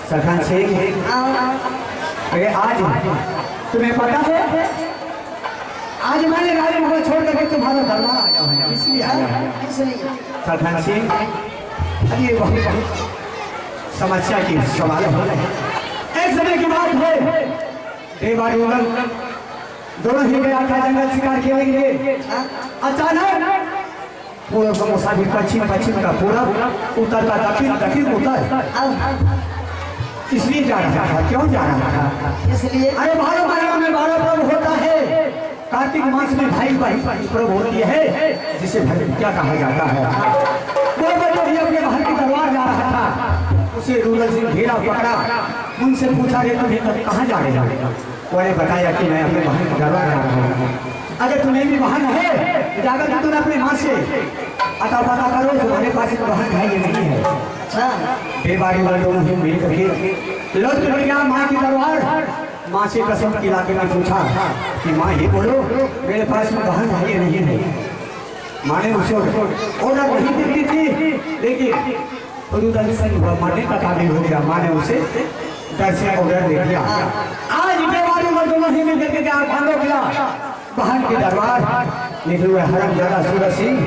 सरखान सिंह, अरे आज तुम्हें पता है आज मैंने राज महल छोड़ करके तुम्हारा दरबार आया है, इसलिए आया है। सरखान सिंह, अरे बहुत समस्या की सवाल हो रहे हैं। एक समय की बात है, देवारूगल दोनों ही गया था जंगल शिकार के लिए। अचानक पूर्व का मुसाफिर पश्चिम, पश्चिम का पूरब, उत्तर का दक्षिण, दक्षिण उत्तर, इसलिए जा रहा था। क्यों जा रहा था? इसलिए अरे 12 महीनों में 12 पर्व होता है। कार्तिक मास में 22 पर्व होती है, जिसे भरद्वितीया कहा जाता है। वो बच्चे अपने महल की दरबार जा रहा था, उसे रूरल सिंह घेरा पकड़ा, उनसे पूछा रे तुम्हें कहाँ जा रहे हो? उन्हें बताया कि मैं अपने महल की दरबार जा रहा हूँ। अगर तुम्हें भी वाहन है जाकर तुमने अपने माँ से अता पता करो, तुम्हारे पास वाहन है ये नहीं है। बेबारी वाले दोनों ही मिल करके लौट कर गया माँ की दरबार। माँ से कसम की लाके ने पूछा कि माँ ये बोलो मेरे पास में वाहन है ये नहीं है। माँ ने उसे ऑर्डर नहीं देती थी, लेकिन मरने का काबिल हो गया। माँ ने उसे डर से ऑर्डर दे दिया। आज बेबारी वाले दोनों ही मिल करके गया बहन के दरबार, लेकिन वह हरमजादा सूरज सिंह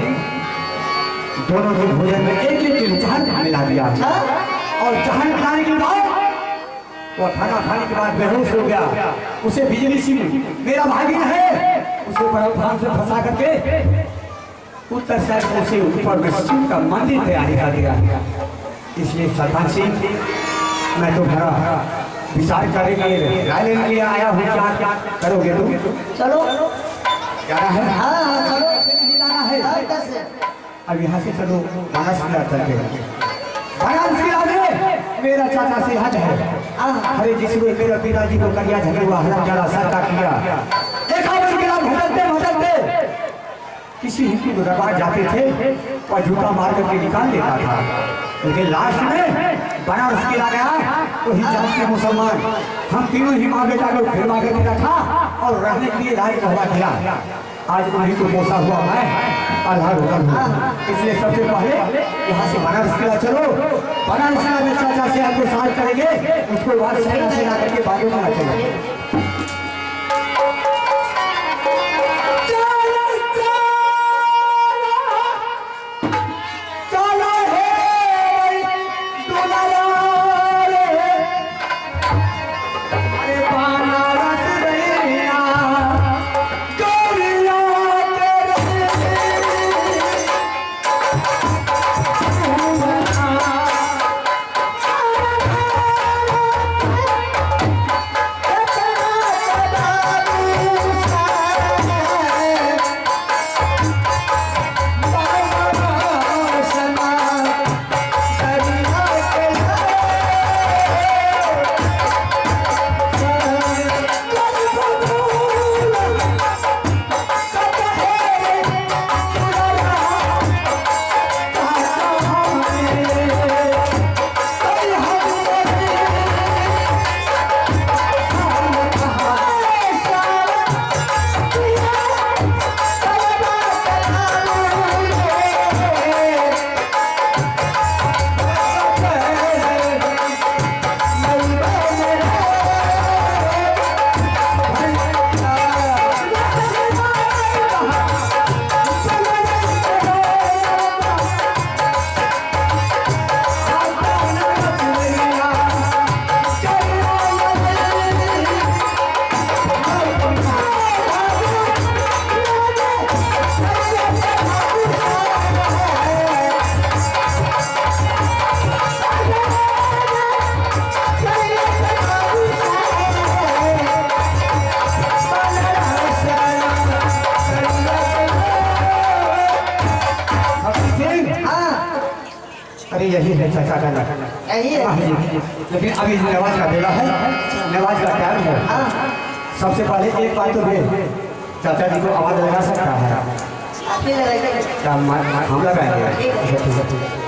दोनों के भोजन में एक किलो जहर मिला दिया और जहर मिलाने के बाद वो खाना खाने के बाद बेहोश हो गया। उसे बिजली सिंह मेरा भागी है, उसे बड़ा से फंसा करके उत्तर साइड उसे ऊपर में शिव का मंदिर तैयारी कर दिया। इसलिए सरपंच सिंह मैं तो भरा विचार करने के लिए राय लेने के लिए आया हूँ। क्या करोगे तुम? चलो जाना है? हाँ चलो, नहीं जाना है। अब यहाँ से चलो मानस किला चलते हैं। मानस किला में मेरा चाचा से हज है। अरे जिसने मेरे पिताजी को करिया झगड़ा हुआ हरमजादा सर काट लिया। एक आवन किला भटकते भटकते किसी हिंदू के दरबार जाते थे और जूता मार करके निकाल देता था, लेकिन लास्ट में बनारस किला गया तो हिजाब के मुसलमान हम तीनों ही माँ बेटा लोग फिर मांगे में रखा और रहने के लिए राय कहवा दिया। आज उन्हीं को पोसा हुआ मैं अल्लाह रुकन हूँ। इसलिए सबसे पहले यहाँ से बनारस किला चलो। बनारस किला में चाचा से आपको साथ करेंगे, उसको बाद से ला करके बाजू में चलेंगे। अरे यही है चाचा का नाम, यही है। लेकिन अभी नवाज का बेला है, नवाज का टाइम है। सबसे पहले एक बात तो दे, चाचा जी को आवाज लगा सकता है क्या? हम लगाएंगे। ठीक है।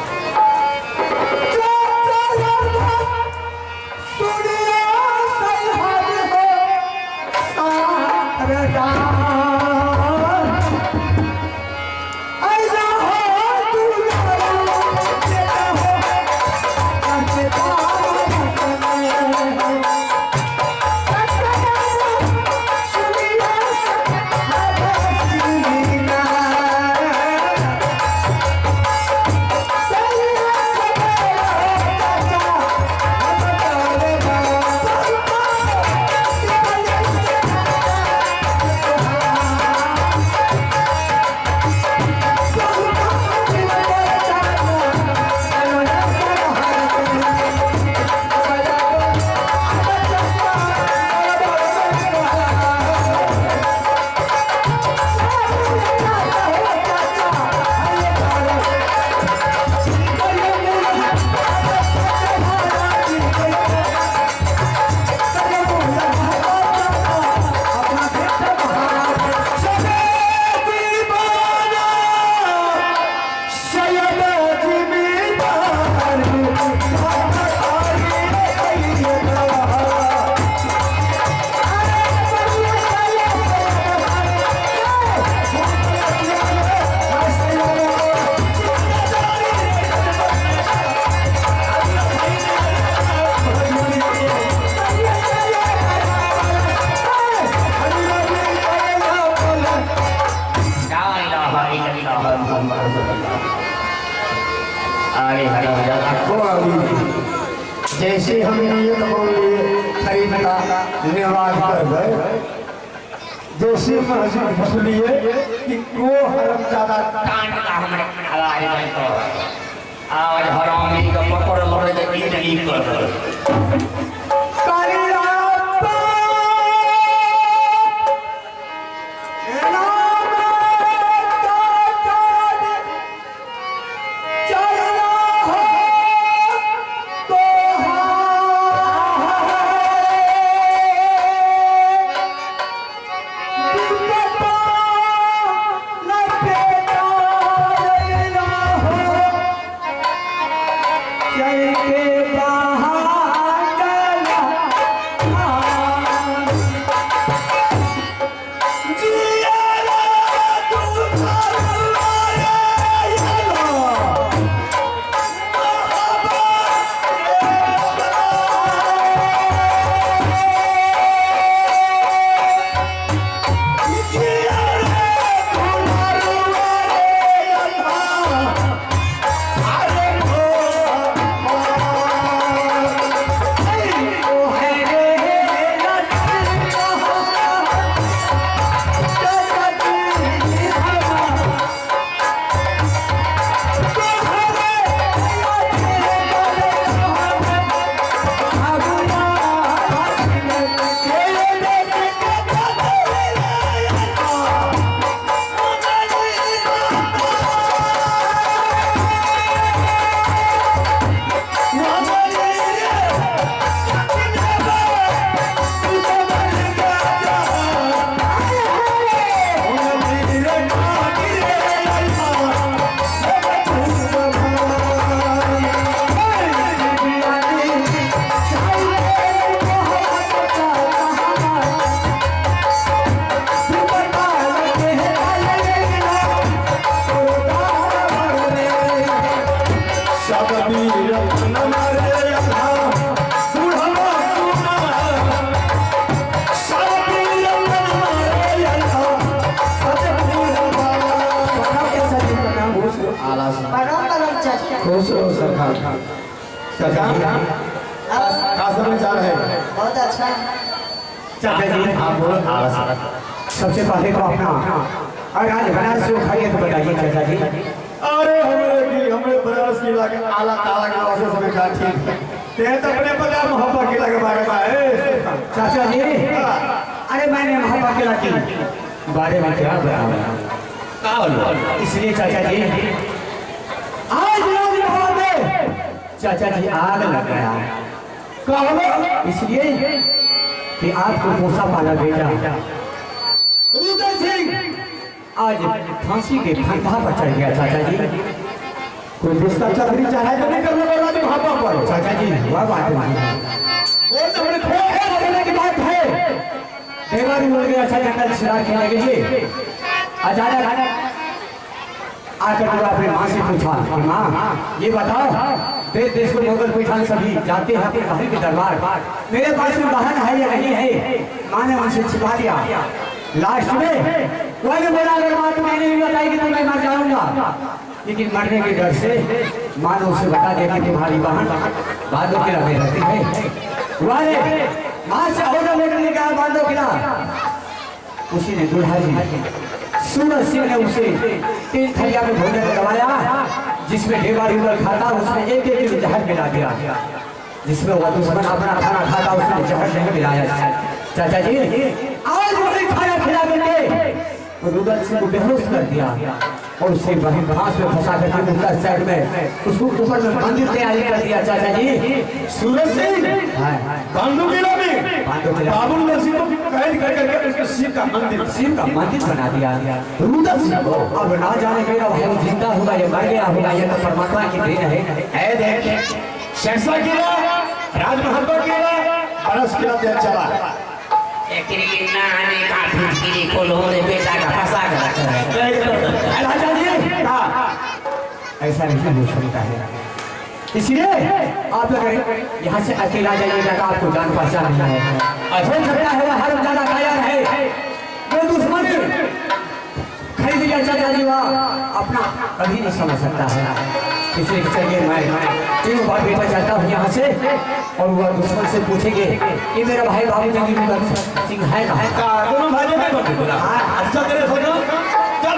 जैसे हम नियत बोले खरीद का निवाज कर गए, जैसे मस्जिद घुसलिए कि को हरम ज्यादा कांड का हमरे आवाज नहीं तो आवाज हरामी का पकड़ लड़े तो इतनी कर बहुत अच्छा। चाचा जी आप बोलो। सबसे पहले तो अपना और आज बनारस जो खाइए तो बताइए चाचा जी। अरे हमें बनारस की इलाके आला ताला के वास्ते समय का ठीक है। ते तो अपने पता मोहब्बत के लगे बारे में है चाचा जी। अरे मैंने मोहब्बत के लगे बारे में क्या बताऊं, इसलिए चाचा जी आज राज में चाचा जी आग लग गया कहो इसलिए कि आपको पोसा पाला बेटा रुद्र सिंह आज फांसी के फंदा पर चढ़ गया चाचा जी। कोई रिश्ता चाकरी चाहे तो नहीं करने वाला जो भापा पर चाचा जी वह बात नहीं है, बोल हमने खो कहने की बात है। देवारी बोल गया अच्छा जंगल शिकार खेलने के लिए अचानक आकर तो अपने माँ से पूछा कि माँ ये बताओ देश देश को मुगल पैठान सभी जाते हैं अपने भाई के दरबार, मेरे पास में वाहन है या नहीं है। माँ ने उनसे छिपा दिया। लास्ट में वही बोला अगर माँ तुम्हें नहीं बताएगी तो मैं मर जाऊंगा, लेकिन मरने के डर से माँ ने उसे बता दिया कि तुम्हारी बहन बांधो किला में रहती है। वाले माँ से होना लेकर गया बांधो किला, उसी ने दूल्हा जी सूरज सिंह ने उसे 3 थैलिया में भोजन करवाया, जिसमें ढेबारी उबल खाता उसने एक एक जहर मिला दिया, जिसमें वह दुश्मन अपना खाना खाता उसने जहर नहीं मिलाया। चाचा जी आज वही खाना खिला करके रुद्र सिंह को बेहोश कर दिया और उसे वहीं घास में फंसा करके उत्तर साइड में उसको ऊपर में मंदिर तैयारी कर दिया। चाचा जी सूरज सिंह बांधो किला में बाबुल नसीब को कैद कर करके उसके शिव का मंदिर बना दिया। रुद्र सिंह को अब ना जाने मेरा भाई जिंदा होगा या मर गया होगा, ये तो परमात्मा की देन है। देख शेरशाह किला राजमहल का किला बरस किला तेल चला एकरी नानी का फिटकिरी खोलो रे बेटा का फंसा कर राजा जी ऐसा नहीं हो सकता है, इसलिए आप लोग यहाँ से अकेला जाइएगा तो आपको जान पहचान नहीं है। हो सकता है वह हर ज्यादा कायर है, वो दुश्मन खरीद लिया चाचा जी वह अपना कभी नहीं समझ सकता है। इसलिए चलिए मैं 3 बार बेटा चाहता हूँ यहाँ से और वह दुश्मन से पूछेंगे कि मेरा भाई बाबू जी सिंह है कहाँ। दोनों भाइयों में बात बोला अच्छा करे सोचो चल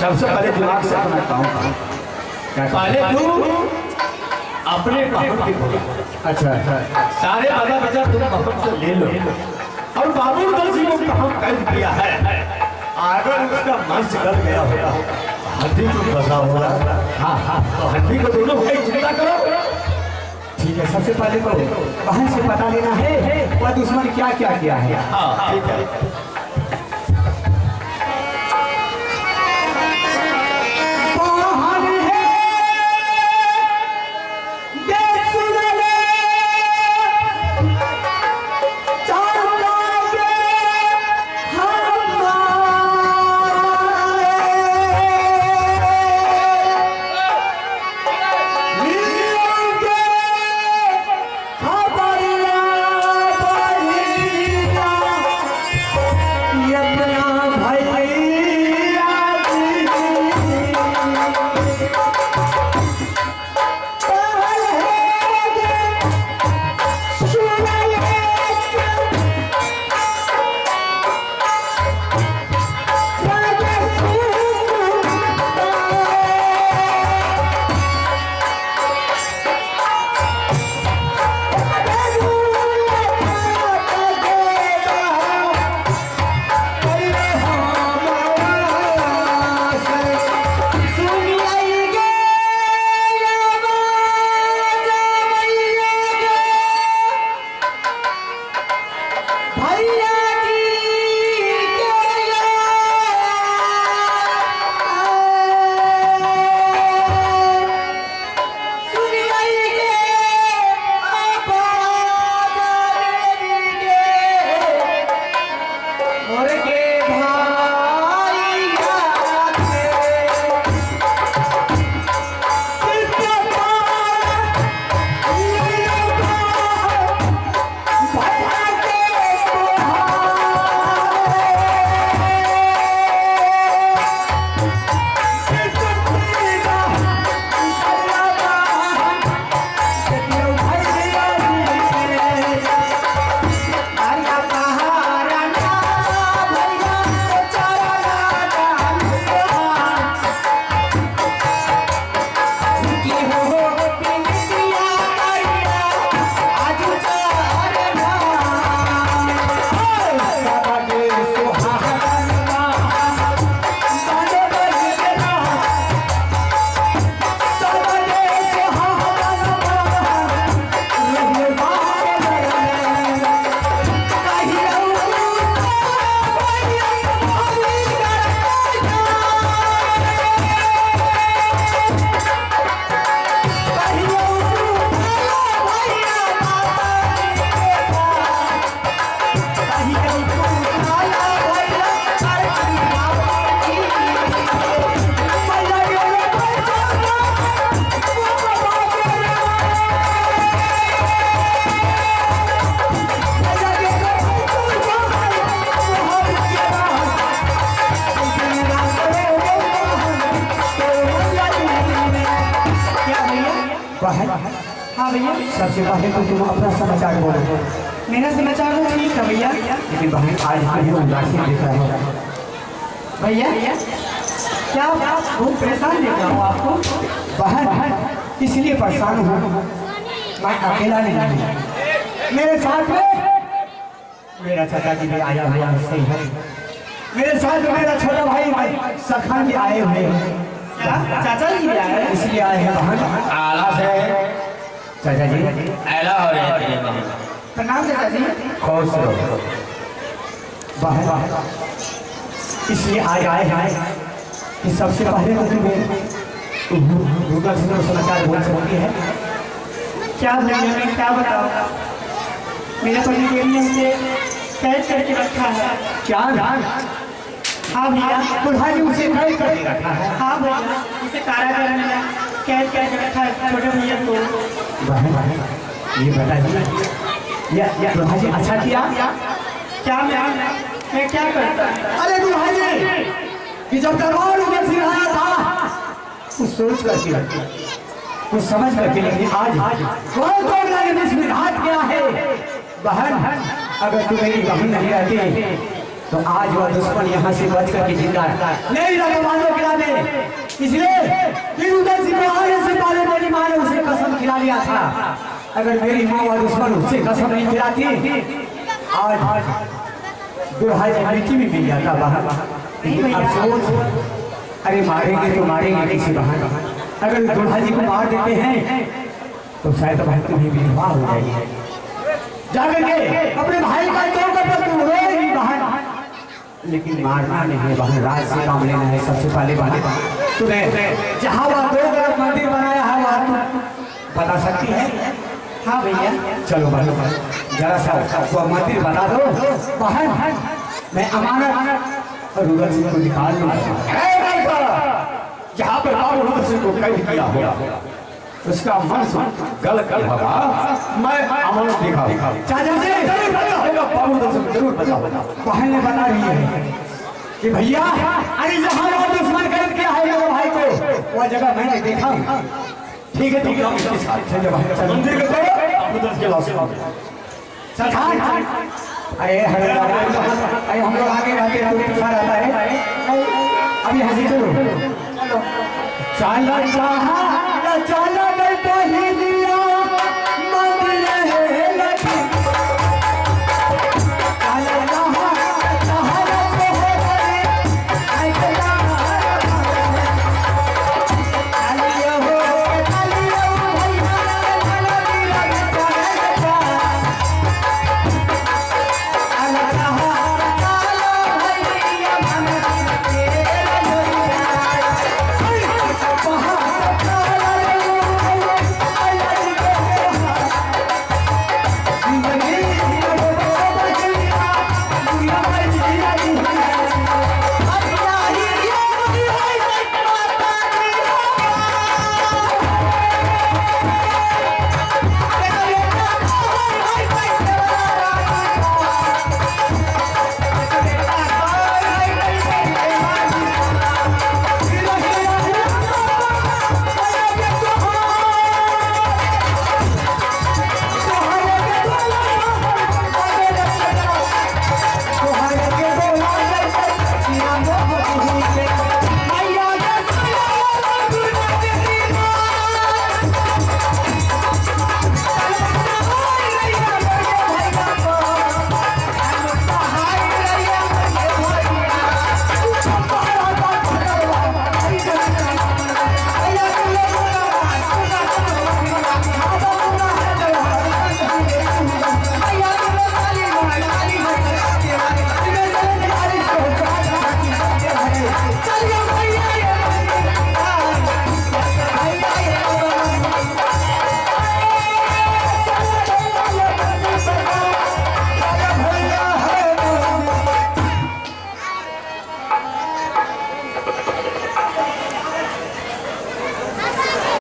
सबसे पहले दिमाग से अपना काम पहले तू अपने बाबू की बोला अच्छा सारे बाजा बजा तुम बाबू से ले लो और बाबू तुलसी को काम कैद किया है। अगर उसका मन से गल गया होगा हड्डी को फंसा होगा हाँ तो हड्डी को दोनों भाई चिंता करो। ठीक है, सबसे पहले तो बहन से पता लेना है वह दुश्मन क्या क्या किया है। हाँ ठीक है। सबसे पहले तो तुम अपना समाचार बोलो। मेरा समाचार तो ठीक है भैया। लेकिन बहन आज मुझे उदासी देता है। भैया क्या बहुत परेशान देख रहा हूँ आपको। बहन इसलिए परेशान हूँ, मैं अकेला नहीं हूँ, मेरे साथ में मेरा चाचा जी भी आया हुआ सही है, मेरे साथ मेरा छोटा भाई सखान भी आए हुए हैं। क्या चाचा जी भी आए हैं? इसलिए आए हैं बहन। आला से चाचा जी ऐला हो रहा है। प्रणाम चाचा जी। खुश रहो बहन। इसलिए आज आए हैं कि सबसे पहले तो तुम्हें समाचार बोल सकती है। क्या भैया मैं क्या बताऊँ, मेरे पति देव ने मुझे कैद करके रखा है। क्या हाँ भैया। तुम्हारी उसे कैद करके रखा है? हाँ भैया, उसे कारागार में कैद करके रखा है छोटे भैया को। बहन ये बताइए, ये तुम्हारी अच्छा किया? क्या मैं क्या करता। अरे तुम्हारी कि जब दरबार उधर से आया था कुछ सोच करके कुछ समझ करके, लेकिन आज कौन तो लगे इसमें हाथ क्या है? बहन अगर तू मेरी बहन नहीं रहती तो आज वह दुश्मन यहाँ से बच करके जिंदा नहीं रहा मानो खिलाने। इसलिए उधर से आने से पहले मेरी माँ ने उसे कसम खिला लिया था, अगर मेरी माँ व दुश्मन उससे कसम नहीं खिलाती आज दुल्हा जी मिट्टी में मिल जाता बहन। अब सोच, अरे मारेंगे तो मारेंगे किसी बहन, अगर दुल्हा जी को मार देते हैं तो शायद बहन तुम्हें विधवा हो जाएगी, जाकर के अपने भाई का तो तुम रोएगी बहन। लेकिन मारना नहीं है बहन, राज से काम लेना है। सबसे पहले बहन तुम्हें जहाँ वह 2 गलत मंदिर बनाया है वह तुम बता सकती है? हाँ भैया। चलो बहन जरा सा वह मंदिर बता दो बहन, मैं अमानत और उधर से को निकाल लूँगा। जहाँ पर बाबू रुद्र सिंह को कैद किया होगा उसका मन गल कर होगा, मैं अमानत दिखा चाचा जी जरूर बचा होगा, बाबू रुद्र सिंह जरूर बचा होगा। बहन ने बता रही है कि भैया अरे जहाँ वो दुश्मन कैद किया है मेरे भाई को वह जगह मैंने देखा हूँ। ठीक है ठीक है मंदिर के बाबू रुद्र के लाश अरे अरे हम लोग आगे रहते हैं, पीछा रहता है। अभी हंसी चलो चला चाहा चला नहीं तो ही